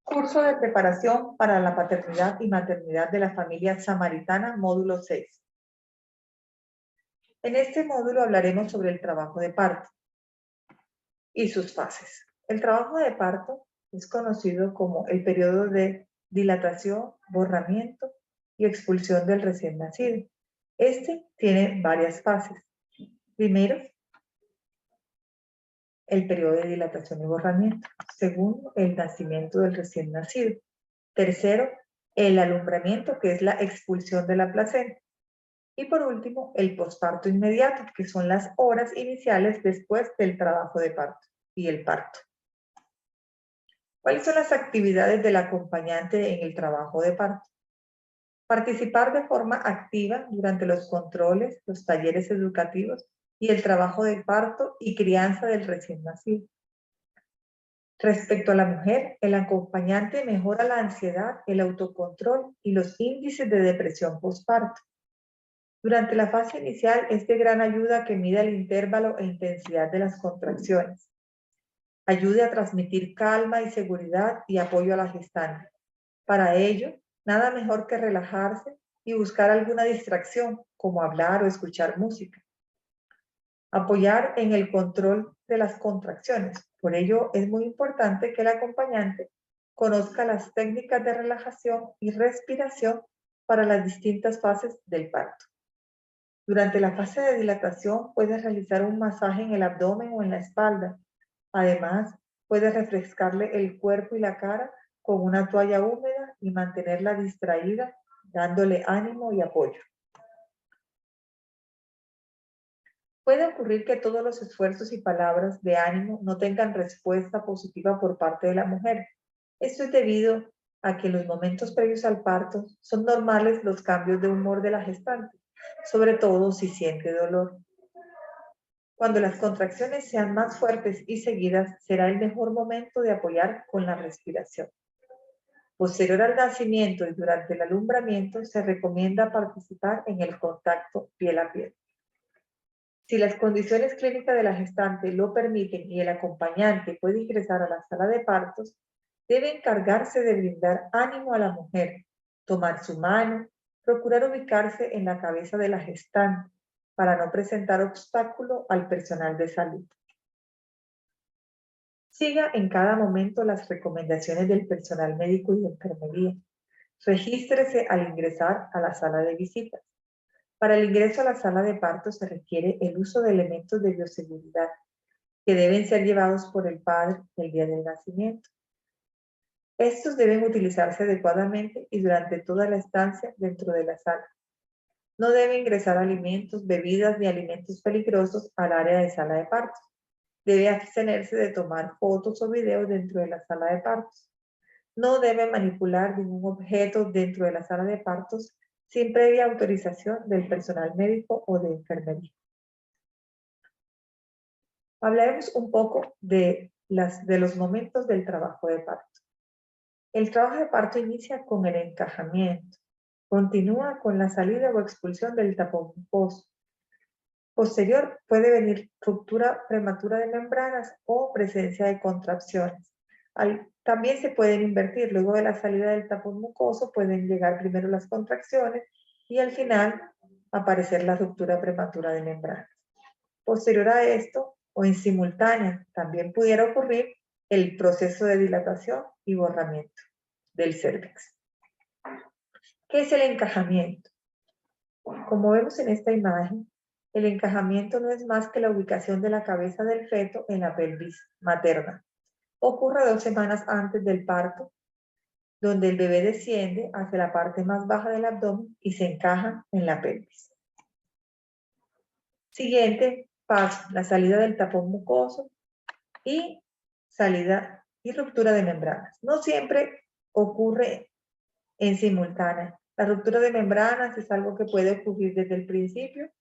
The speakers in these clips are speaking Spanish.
Curso de preparación para la paternidad y maternidad de la familia samaritana, módulo 6. En este módulo hablaremos sobre el trabajo de parto y sus fases. El trabajo de parto es conocido como el periodo de dilatación, borramiento y expulsión del recién nacido. Este tiene varias fases. Primero, el periodo de dilatación y borramiento. Segundo, el nacimiento del recién nacido. Tercero, el alumbramiento, que es la expulsión de la placenta. Y por último, el posparto inmediato, que son las horas iniciales después del trabajo de parto y el parto. ¿Cuáles son las actividades del acompañante en el trabajo de parto? Participar de forma activa durante los controles, los talleres educativos y el trabajo de parto y crianza del recién nacido. Respecto a la mujer, el acompañante mejora la ansiedad, el autocontrol y los índices de depresión postparto. Durante la fase inicial es de gran ayuda que mida el intervalo e intensidad de las contracciones. Ayude a transmitir calma y seguridad y apoyo a la gestante. Para ello, nada mejor que relajarse y buscar alguna distracción, como hablar o escuchar música. Apoyar en el control de las contracciones. Por ello, es muy importante que el acompañante conozca las técnicas de relajación y respiración para las distintas fases del parto. Durante la fase de dilatación, puedes realizar un masaje en el abdomen o en la espalda. Además, puedes refrescarle el cuerpo y la cara con una toalla húmeda y mantenerla distraída, dándole ánimo y apoyo. Puede ocurrir que todos los esfuerzos y palabras de ánimo no tengan respuesta positiva por parte de la mujer. Esto es debido a que en los momentos previos al parto son normales los cambios de humor de la gestante, sobre todo si siente dolor. Cuando las contracciones sean más fuertes y seguidas, será el mejor momento de apoyar con la respiración. Posterior al nacimiento y durante el alumbramiento, se recomienda participar en el contacto piel a piel. Si las condiciones clínicas de la gestante lo permiten y el acompañante puede ingresar a la sala de partos, debe encargarse de brindar ánimo a la mujer, tomar su mano, procurar ubicarse en la cabeza de la gestante para no presentar obstáculo al personal de salud. Siga en cada momento las recomendaciones del personal médico y de enfermería. Regístrese al ingresar a la sala de visitas. Para el ingreso a la sala de parto se requiere el uso de elementos de bioseguridad que deben ser llevados por el padre el día del nacimiento. Estos deben utilizarse adecuadamente y durante toda la estancia dentro de la sala. No debe ingresar alimentos, bebidas ni alimentos peligrosos al área de sala de partos. Debe abstenerse de tomar fotos o videos dentro de la sala de partos. No debe manipular ningún objeto dentro de la sala de partos sin previa autorización del personal médico o de enfermería. Hablaremos un poco de los momentos del trabajo de parto. El trabajo de parto inicia con el encajamiento. Continúa con la salida o expulsión del tapón mucoso. Posterior puede venir ruptura prematura de membranas o presencia de contracciones. También se pueden invertir. Luego de la salida del tapón mucoso pueden llegar primero las contracciones y al final aparecer la ruptura prematura de membranas. Posterior a esto, o en simultánea, también pudiera ocurrir el proceso de dilatación y borramiento del cérvix. ¿Qué es el encajamiento? Como vemos en esta imagen, el encajamiento no es más que la ubicación de la cabeza del feto en la pelvis materna. Ocurre 2 semanas antes del parto, donde el bebé desciende hacia la parte más baja del abdomen y se encaja en la pelvis. Siguiente paso, la salida del tapón mucoso y salida y ruptura de membranas. No siempre ocurre en simultánea. La ruptura de membranas es algo que puede ocurrir desde el principio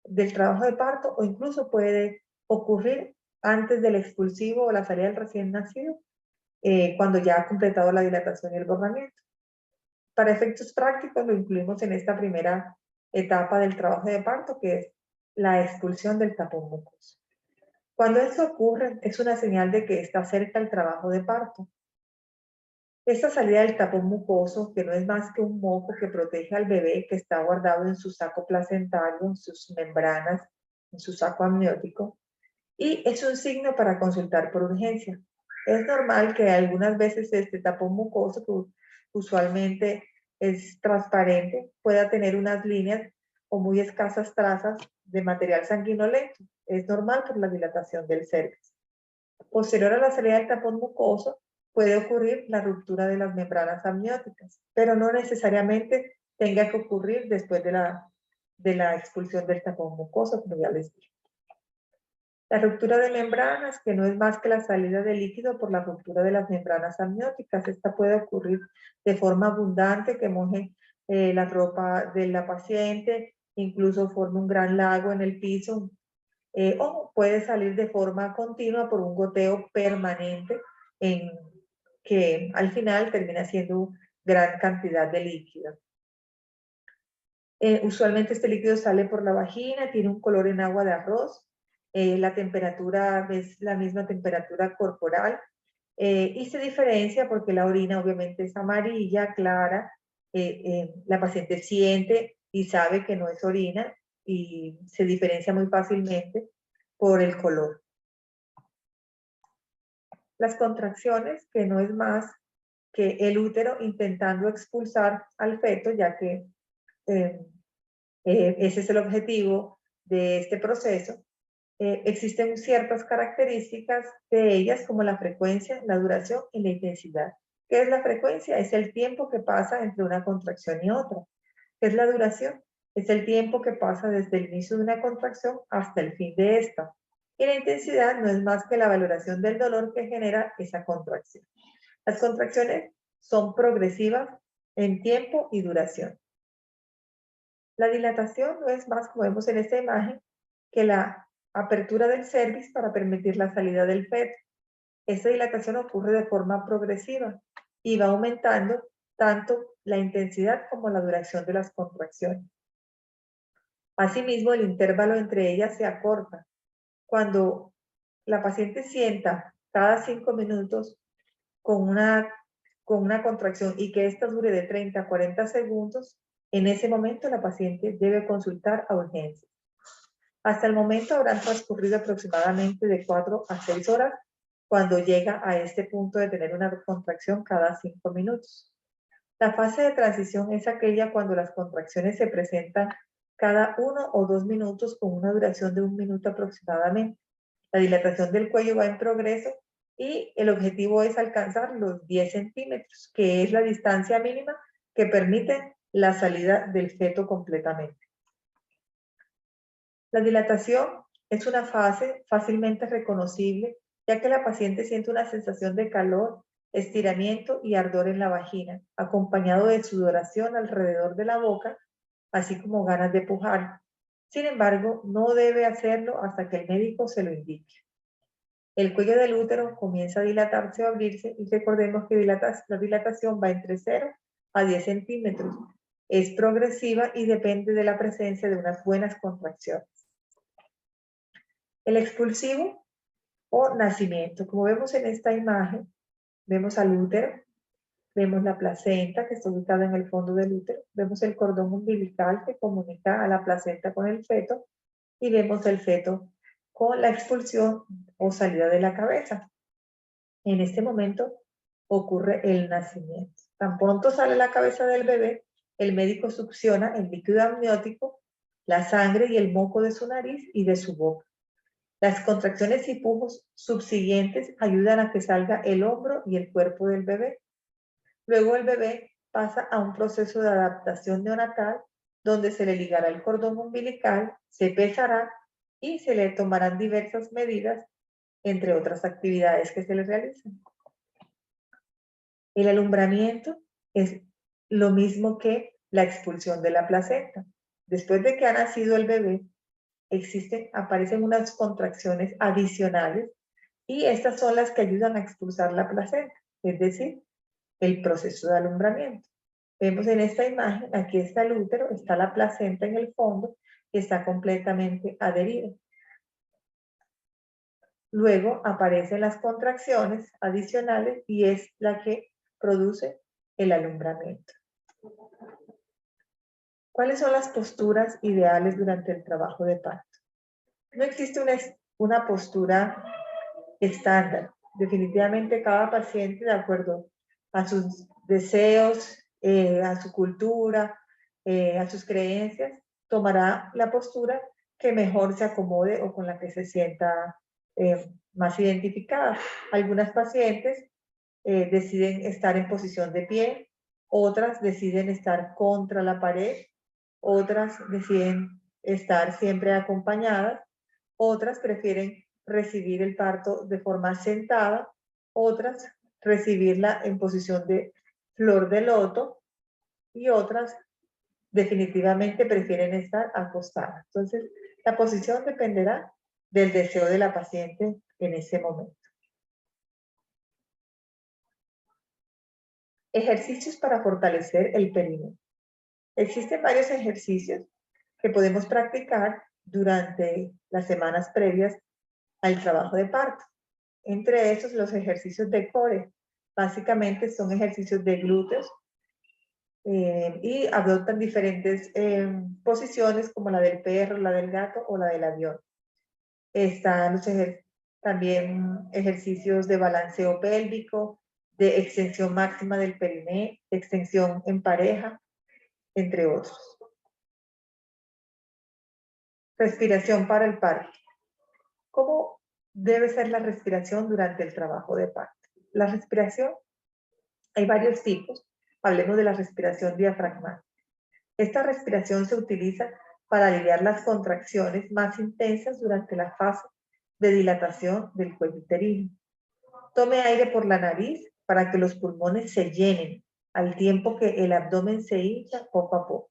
del trabajo de parto o incluso puede ocurrir antes del expulsivo o la salida del recién nacido, cuando ya ha completado la dilatación y el borramiento. Para efectos prácticos lo incluimos en esta primera etapa del trabajo de parto, que es la expulsión del tapón mucoso. Cuando eso ocurre, es una señal de que está cerca el trabajo de parto. Esta salida del tapón mucoso, que no es más que un moco que protege al bebé que está guardado en su saco placentario, en sus membranas, en su saco amniótico, y es un signo para consultar por urgencia. Es normal que algunas veces este tapón mucoso, que usualmente es transparente, pueda tener unas líneas o muy escasas trazas de material sanguinolento. Es normal por la dilatación del cervix. Posterior a la salida del tapón mucoso, puede ocurrir la ruptura de las membranas amnióticas, pero no necesariamente tenga que ocurrir después de la expulsión del tapón mucoso, como ya les dije. La ruptura de membranas, que no es más que la salida de líquido por la ruptura de las membranas amnióticas. Esta puede ocurrir de forma abundante, que moje la ropa de la paciente, incluso forme un gran lago en el piso, o puede salir de forma continua por un goteo permanente que al final termina siendo gran cantidad de líquido. Usualmente este líquido sale por la vagina, tiene un color en agua de arroz, la temperatura es la misma temperatura corporal, y se diferencia porque la orina obviamente es amarilla, clara, la paciente siente y sabe que no es orina y se diferencia muy fácilmente por el color. Las contracciones, que no es más que el útero intentando expulsar al feto, ya que ese es el objetivo de este proceso. Existen ciertas características de ellas, como la frecuencia, la duración y la intensidad. ¿Qué es la frecuencia? Es el tiempo que pasa entre una contracción y otra. ¿Qué es la duración? Es el tiempo que pasa desde el inicio de una contracción hasta el fin de esta. Y la intensidad no es más que la valoración del dolor que genera esa contracción. Las contracciones son progresivas en tiempo y duración. La dilatación no es más, como vemos en esta imagen, que la apertura del cervix para permitir la salida del feto. Esta dilatación ocurre de forma progresiva y va aumentando tanto la intensidad como la duración de las contracciones. Asimismo, el intervalo entre ellas se acorta. Cuando la paciente sienta cada 5 minutos con una contracción y que esta dure de 30 a 40 segundos, en ese momento la paciente debe consultar a urgencia. Hasta el momento habrán transcurrido aproximadamente de 4 a 6 horas cuando llega a este punto de tener una contracción cada 5 minutos. La fase de transición es aquella cuando las contracciones se presentan cada 1 o 2 minutos con una duración de 1 minuto aproximadamente. La dilatación del cuello va en progreso y el objetivo es alcanzar los 10 centímetros, que es la distancia mínima que permite la salida del feto completamente. La dilatación es una fase fácilmente reconocible, ya que la paciente siente una sensación de calor, estiramiento y ardor en la vagina, acompañado de sudoración alrededor de la boca, así como ganas de pujar. Sin embargo, no debe hacerlo hasta que el médico se lo indique. El cuello del útero comienza a dilatarse o abrirse y recordemos que la dilatación va entre 0 a 10 centímetros. Es progresiva y depende de la presencia de unas buenas contracciones. El expulsivo o nacimiento. Como vemos en esta imagen, vemos al útero, vemos la placenta que está ubicada en el fondo del útero, vemos el cordón umbilical que comunica a la placenta con el feto y vemos el feto con la expulsión o salida de la cabeza. En este momento ocurre el nacimiento. Tan pronto sale la cabeza del bebé, el médico succiona el líquido amniótico, la sangre y el moco de su nariz y de su boca. Las contracciones y pujos subsiguientes ayudan a que salga el hombro y el cuerpo del bebé. Luego el bebé pasa a un proceso de adaptación neonatal donde se le ligará el cordón umbilical, se pesará y se le tomarán diversas medidas, entre otras actividades que se le realizan. El alumbramiento es lo mismo que la expulsión de la placenta. Después de que ha nacido el bebé, aparecen unas contracciones adicionales y estas son las que ayudan a expulsar la placenta, es decir, el proceso de alumbramiento. Vemos en esta imagen, aquí está el útero, está la placenta en el fondo y está completamente adherida. Luego aparecen las contracciones adicionales y es la que produce el alumbramiento. ¿Cuáles son las posturas ideales durante el trabajo de parto? No existe una postura estándar. Definitivamente cada paciente, de acuerdo a sus deseos, a su cultura, a sus creencias, tomará la postura que mejor se acomode o con la que se sienta más identificada. Algunas pacientes deciden estar en posición de pie, otras deciden estar contra la pared, otras deciden estar siempre acompañadas, otras prefieren recibir el parto de forma sentada, otras recibirla en posición de flor de loto y otras definitivamente prefieren estar acostadas. Entonces, la posición dependerá del deseo de la paciente en ese momento. Ejercicios para fortalecer el perineo. Existen varios ejercicios que podemos practicar durante las semanas previas al trabajo de parto. Entre esos, los ejercicios de core. Básicamente son ejercicios de glúteos y adoptan diferentes posiciones como la del perro, la del gato o la del avión. Están también ejercicios de balanceo pélvico, de extensión máxima del periné, de extensión en pareja, entre otros. Respiración para el parto. ¿Cómo debe ser la respiración durante el trabajo de parto? La respiración, hay varios tipos. Hablemos de la respiración diafragmática. Esta respiración se utiliza para aliviar las contracciones más intensas durante la fase de dilatación del cuello uterino. Tome aire por la nariz para que los pulmones se llenen al tiempo que el abdomen se hincha poco a poco.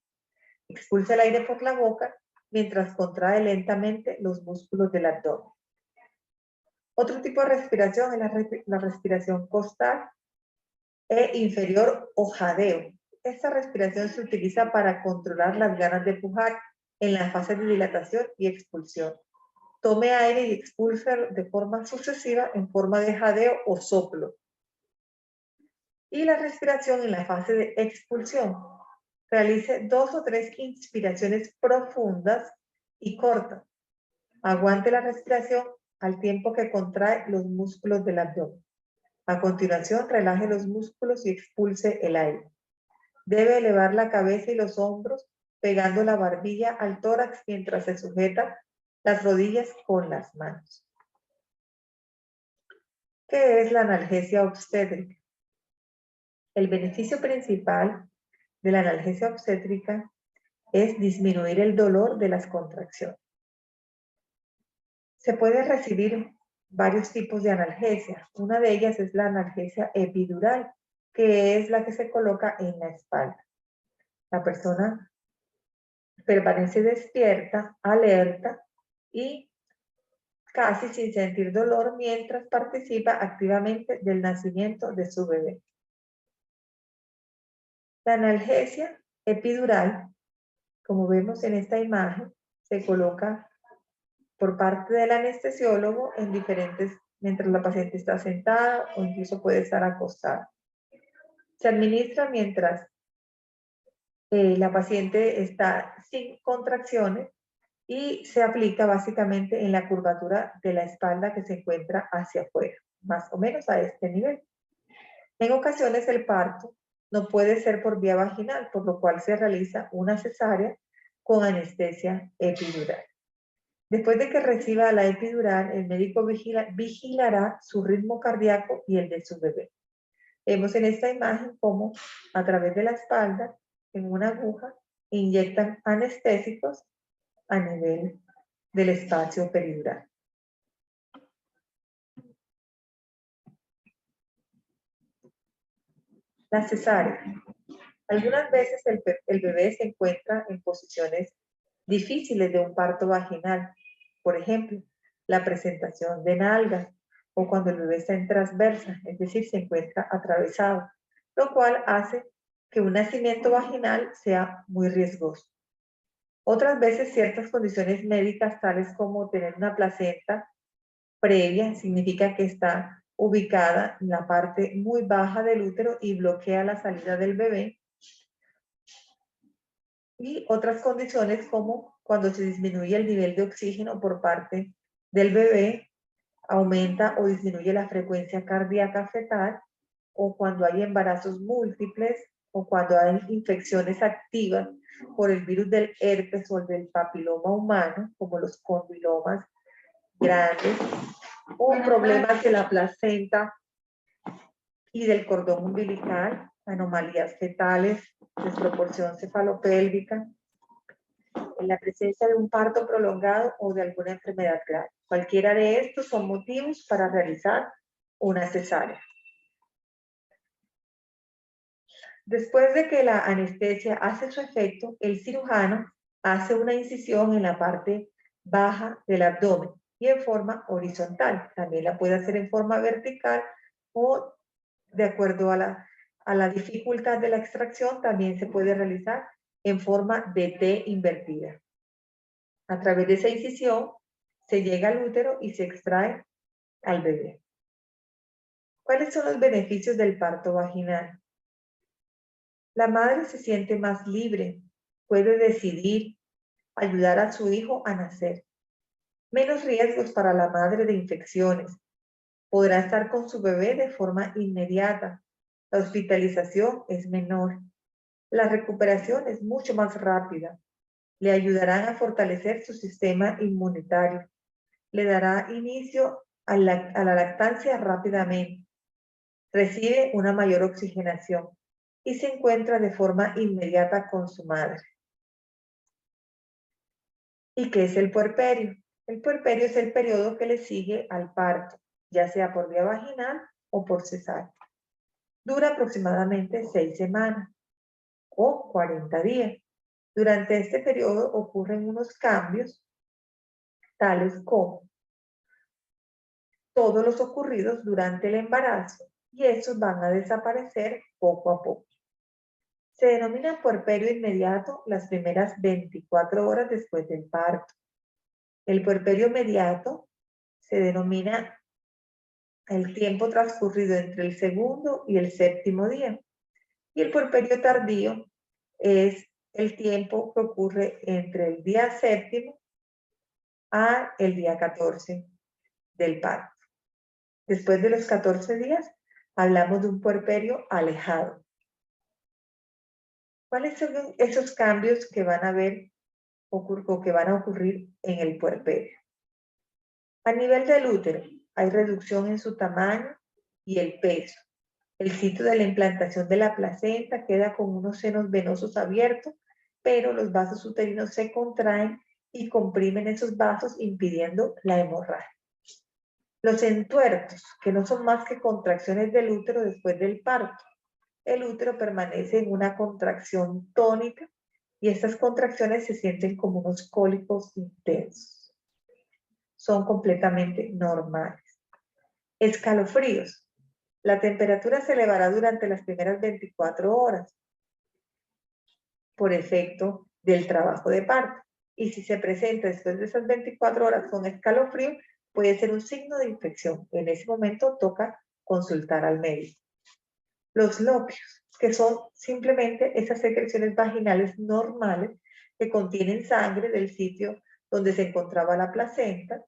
Expulse el aire por la boca mientras contrae lentamente los músculos del abdomen. Otro tipo de respiración es la respiración costal e inferior o jadeo. Esta respiración se utiliza para controlar las ganas de pujar en la fase de dilatación y expulsión. Tome aire y expulse de forma sucesiva en forma de jadeo o soplo. Y la respiración en la fase de expulsión. Realice 2 o 3 inspiraciones profundas y cortas. Aguante la respiración al tiempo que contrae los músculos del abdomen. A continuación, relaje los músculos y expulse el aire. Debe elevar la cabeza y los hombros, pegando la barbilla al tórax mientras se sujeta las rodillas con las manos. ¿Qué es la analgesia obstétrica? El beneficio principal de la analgesia obstétrica es disminuir el dolor de las contracciones. Se puede recibir varios tipos de analgesia. Una de ellas es la analgesia epidural, que es la que se coloca en la espalda. La persona permanece despierta, alerta y casi sin sentir dolor mientras participa activamente del nacimiento de su bebé. La analgesia epidural, como vemos en esta imagen, se coloca por parte del anestesiólogo en mientras la paciente está sentada o incluso puede estar acostada. Se administra mientras la paciente está sin contracciones y se aplica básicamente en la curvatura de la espalda que se encuentra hacia afuera, más o menos a este nivel. En ocasiones el parto no puede ser por vía vaginal, por lo cual se realiza una cesárea con anestesia epidural. Después de que reciba la epidural, el médico vigilará su ritmo cardíaco y el de su bebé. Vemos en esta imagen cómo a través de la espalda, en una aguja, inyectan anestésicos a nivel del espacio peridural. La cesárea. Algunas veces el bebé se encuentra en posiciones difíciles de un parto vaginal. Por ejemplo, la presentación de nalgas o cuando el bebé está en transversa, es decir, se encuentra atravesado, lo cual hace que un nacimiento vaginal sea muy riesgoso. Otras veces ciertas condiciones médicas, tales como tener una placenta previa, significa que está ubicada en la parte muy baja del útero y bloquea la salida del bebé. Y otras condiciones como cuando se disminuye el nivel de oxígeno por parte del bebé, aumenta o disminuye la frecuencia cardíaca fetal, o cuando hay embarazos múltiples, o cuando hay infecciones activas por el virus del herpes o el del papiloma humano, como los condilomas grandes, o problemas de la placenta y del cordón umbilical, anomalías fetales, desproporción cefalopélvica, en la presencia de un parto prolongado o de alguna enfermedad grave. Cualquiera de estos son motivos para realizar una cesárea. Después de que la anestesia hace su efecto, el cirujano hace una incisión en la parte baja del abdomen y en forma horizontal. También la puede hacer en forma vertical o, de acuerdo a la dificultad de la extracción, también se puede realizar en forma de T invertida. A través de esa incisión se llega al útero y se extrae al bebé. ¿Cuáles son los beneficios del parto vaginal? La madre se siente más libre, puede decidir ayudar a su hijo a nacer. Menos riesgos para la madre de infecciones. Podrá estar con su bebé de forma inmediata. La hospitalización es menor. La recuperación es mucho más rápida. Le ayudarán a fortalecer su sistema inmunitario. Le dará inicio a la lactancia rápidamente. Recibe una mayor oxigenación y se encuentra de forma inmediata con su madre. ¿Y qué es el puerperio? El puerperio es el periodo que le sigue al parto, ya sea por vía vaginal o por cesárea. Dura aproximadamente 6 semanas o 40 días. Durante este periodo ocurren unos cambios, tales como todos los ocurridos durante el embarazo, y estos van a desaparecer poco a poco. Se denomina puerperio inmediato las primeras 24 horas después del parto. El puerperio inmediato se denomina el tiempo transcurrido entre el segundo y el séptimo día. Y el puerperio tardío es el tiempo que ocurre entre el día séptimo a el día 14 del parto. Después de los 14 días, hablamos de un puerperio alejado. ¿Cuáles son esos cambios que van a ver o que van a ocurrir en el puerperio? A nivel del útero, hay reducción en su tamaño y el peso. El sitio de la implantación de la placenta queda con unos senos venosos abiertos, pero los vasos uterinos se contraen y comprimen esos vasos, impidiendo la hemorragia. Los entuertos, que no son más que contracciones del útero después del parto. El útero permanece en una contracción tónica y estas contracciones se sienten como unos cólicos intensos. Son completamente normales. Escalofríos. La temperatura se elevará durante las primeras 24 horas por efecto del trabajo de parto. Y si se presenta después de esas 24 horas con escalofrío, puede ser un signo de infección. En ese momento toca consultar al médico. Los loquios, que son simplemente esas secreciones vaginales normales que contienen sangre del sitio donde se encontraba la placenta,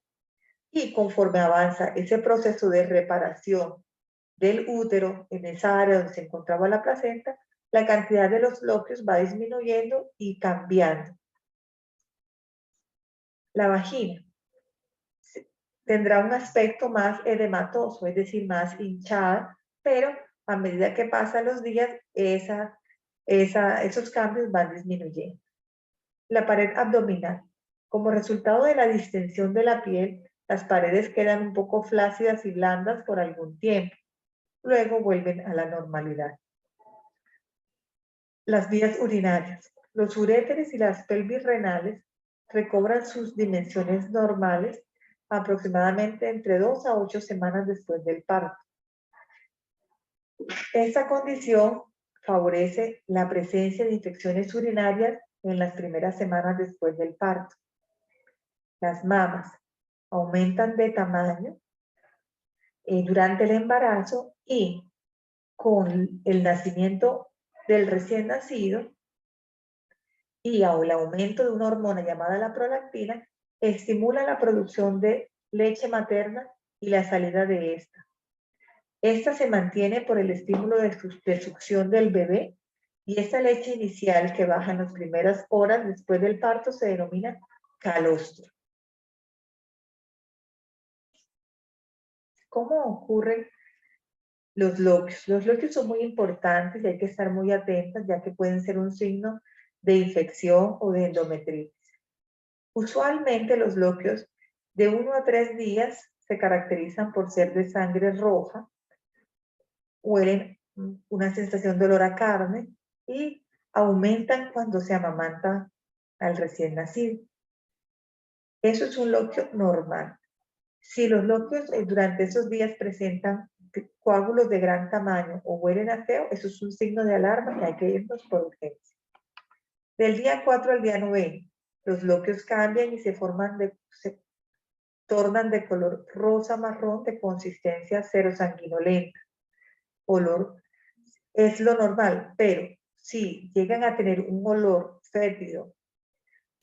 y conforme avanza ese proceso de reparación del útero en esa área donde se encontraba la placenta, la cantidad de los loquios va disminuyendo y cambiando. La vagina tendrá un aspecto más edematoso, es decir, más hinchada, pero a medida que pasan los días, esos cambios van disminuyendo. La pared abdominal. Como resultado de la distensión de la piel, las paredes quedan un poco flácidas y blandas por algún tiempo. Luego vuelven a la normalidad. Las vías urinarias. Los uréteres y las pelvis renales recobran sus dimensiones normales aproximadamente entre 2 a 8 semanas después del parto. Esta condición favorece la presencia de infecciones urinarias en las primeras semanas después del parto. Las mamas aumentan de tamaño durante el embarazo y con el nacimiento del recién nacido y el aumento de una hormona llamada la prolactina, estimula la producción de leche materna y la salida de esta. Esta se mantiene por el estímulo de succión del bebé y esta leche inicial que baja en las primeras horas después del parto se denomina calostro. ¿Cómo ocurren los loquios? Los loquios son muy importantes y hay que estar muy atentas ya que pueden ser un signo de infección o de endometritis. Usualmente los loquios de 1 a 3 días se caracterizan por ser de sangre roja, huelen una sensación de olor a carne y aumentan cuando se amamanta al recién nacido. Eso es un loquio normal. Si los loquios durante esos días presentan coágulos de gran tamaño o huelen a feo, eso es un signo de alarma y hay que irnos por urgencia. Del día 4 al día 9, los loquios cambian y se tornan de color rosa marrón de consistencia serosanguinolenta. Olor es lo normal, pero si llegan a tener un olor fétido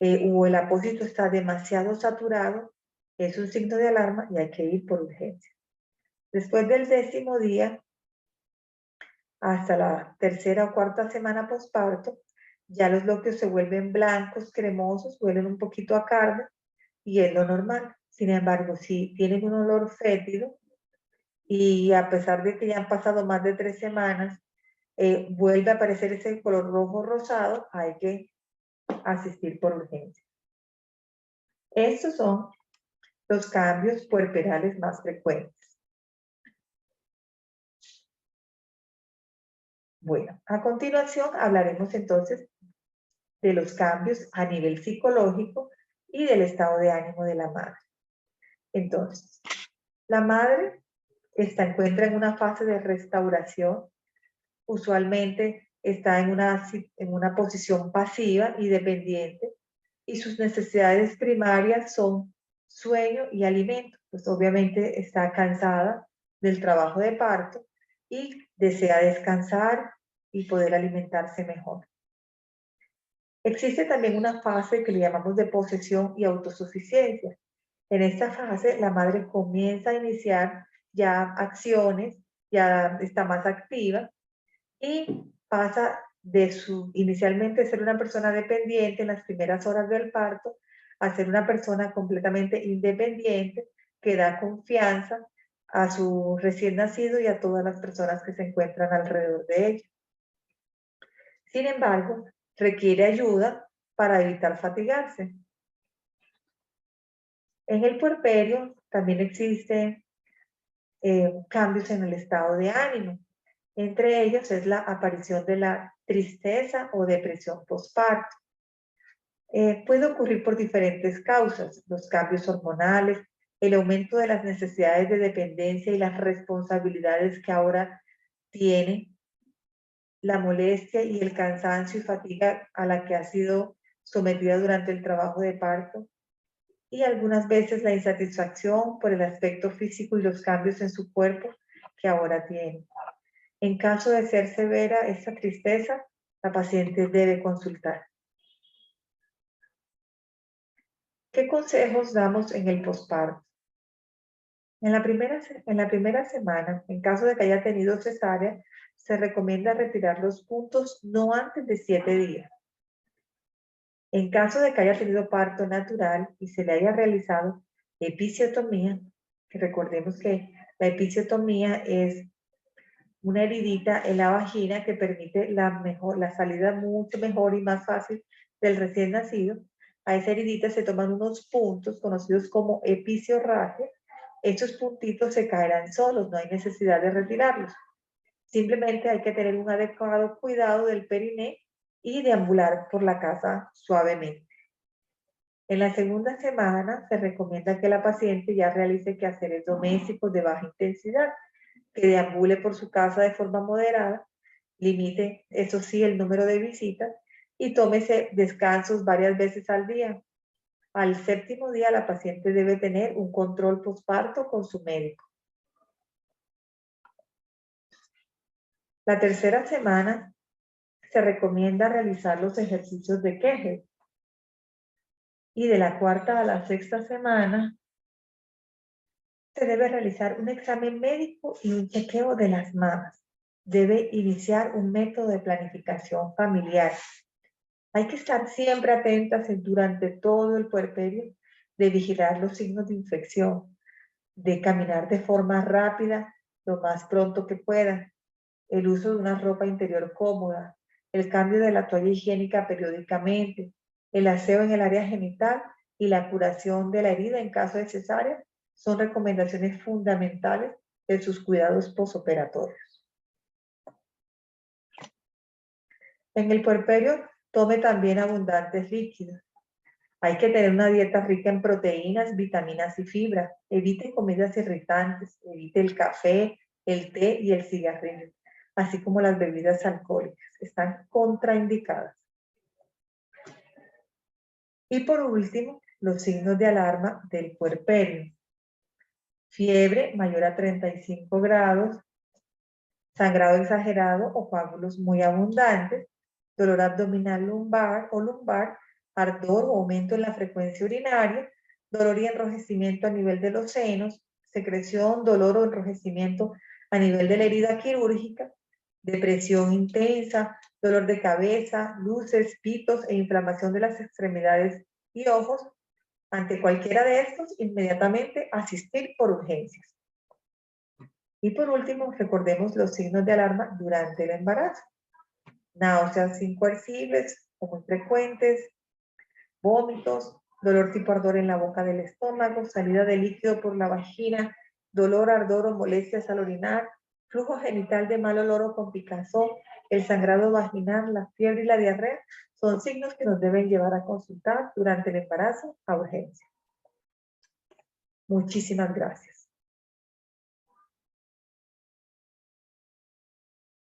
o el apósito está demasiado saturado, es un signo de alarma y hay que ir por urgencia. Después del 10º día, hasta la 3ª o 4ª semana posparto, ya los loquios se vuelven blancos, cremosos, huelen un poquito a carne y es lo normal. Sin embargo, si tienen un olor fétido y a pesar de que ya han pasado más de 3 semanas, vuelve a aparecer ese color rojo rosado, hay que asistir por urgencia. Estos son los cambios puerperales más frecuentes. Bueno, a continuación hablaremos entonces de los cambios a nivel psicológico y del estado de ánimo de la madre. Entonces, la madre se encuentra en una fase de restauración, usualmente está en una posición pasiva y dependiente, y sus necesidades primarias son sueño y alimento. Pues obviamente está cansada del trabajo de parto y desea descansar y poder alimentarse mejor. Existe también una fase que le llamamos de posesión y autosuficiencia. En esta fase, la madre comienza a iniciar ya acciones, ya está más activa y pasa de inicialmente ser una persona dependiente en las primeras horas del parto a ser una persona completamente independiente que da confianza a su recién nacido y a todas las personas que se encuentran alrededor de ella. Sin embargo, requiere ayuda para evitar fatigarse. En el puerperio también existen cambios en el estado de ánimo. Entre ellos es la aparición de la tristeza o depresión postparto. Puede ocurrir por diferentes causas, los cambios hormonales, el aumento de las necesidades de dependencia y las responsabilidades que ahora tiene, la molestia y el cansancio y fatiga a la que ha sido sometida durante el trabajo de parto, y algunas veces la insatisfacción por el aspecto físico y los cambios en su cuerpo que ahora tiene. En caso de ser severa esta tristeza, la paciente debe consultar. ¿Qué consejos damos en el posparto? En la primera semana, en caso de que haya tenido cesárea, se recomienda retirar los puntos no antes de 7 días. En caso de que haya tenido parto natural y se le haya realizado episiotomía, que recordemos que la episiotomía es una heridita en la vagina que permite la salida mucho mejor y más fácil del recién nacido. A esa heridita se toman unos puntos conocidos como episiorragia. Estos puntitos se caerán solos, no hay necesidad de retirarlos. Simplemente hay que tener un adecuado cuidado del periné y deambular por la casa suavemente. En la segunda semana se recomienda que la paciente ya realice quehaceres domésticos de baja intensidad, que deambule por su casa de forma moderada, limite, eso sí, el número de visitas y tómese descansos varias veces al día. Al 7º día la paciente debe tener un control posparto con su médico. La tercera semana se recomienda realizar los ejercicios de Kegel. Y de la cuarta a la sexta semana se debe realizar un examen médico y un chequeo de las mamas. Debe iniciar un método de planificación familiar. Hay que estar siempre atentas durante todo el puerperio de vigilar los signos de infección, de caminar de forma rápida lo más pronto que pueda, el uso de una ropa interior cómoda, el cambio de la toalla higiénica periódicamente, el aseo en el área genital y la curación de la herida en caso de cesárea son recomendaciones fundamentales de sus cuidados posoperatorios. En el puerperio, tome también abundantes líquidos. Hay que tener una dieta rica en proteínas, vitaminas y fibra. Evite comidas irritantes, evite el café, el té y el cigarrillo, así como las bebidas alcohólicas. Están contraindicadas. Y por último, los signos de alarma del puerperio. Fiebre mayor a 35 grados, sangrado exagerado o coágulos muy abundantes, dolor abdominal lumbar, ardor o aumento en la frecuencia urinaria, dolor y enrojecimiento a nivel de los senos, secreción, dolor o enrojecimiento a nivel de la herida quirúrgica, depresión intensa, dolor de cabeza, luces, pitos e inflamación de las extremidades y ojos. Ante cualquiera de estos, inmediatamente asistir por urgencias. Y por último, recordemos los signos de alarma durante el embarazo. Náuseas incoercibles o muy frecuentes, vómitos, dolor tipo ardor en la boca del estómago, salida de líquido por la vagina, dolor, ardor o molestias al orinar, flujo genital de mal olor o con picazón, el sangrado vaginal, la fiebre y la diarrea son signos que nos deben llevar a consultar durante el embarazo a urgencia. Muchísimas gracias.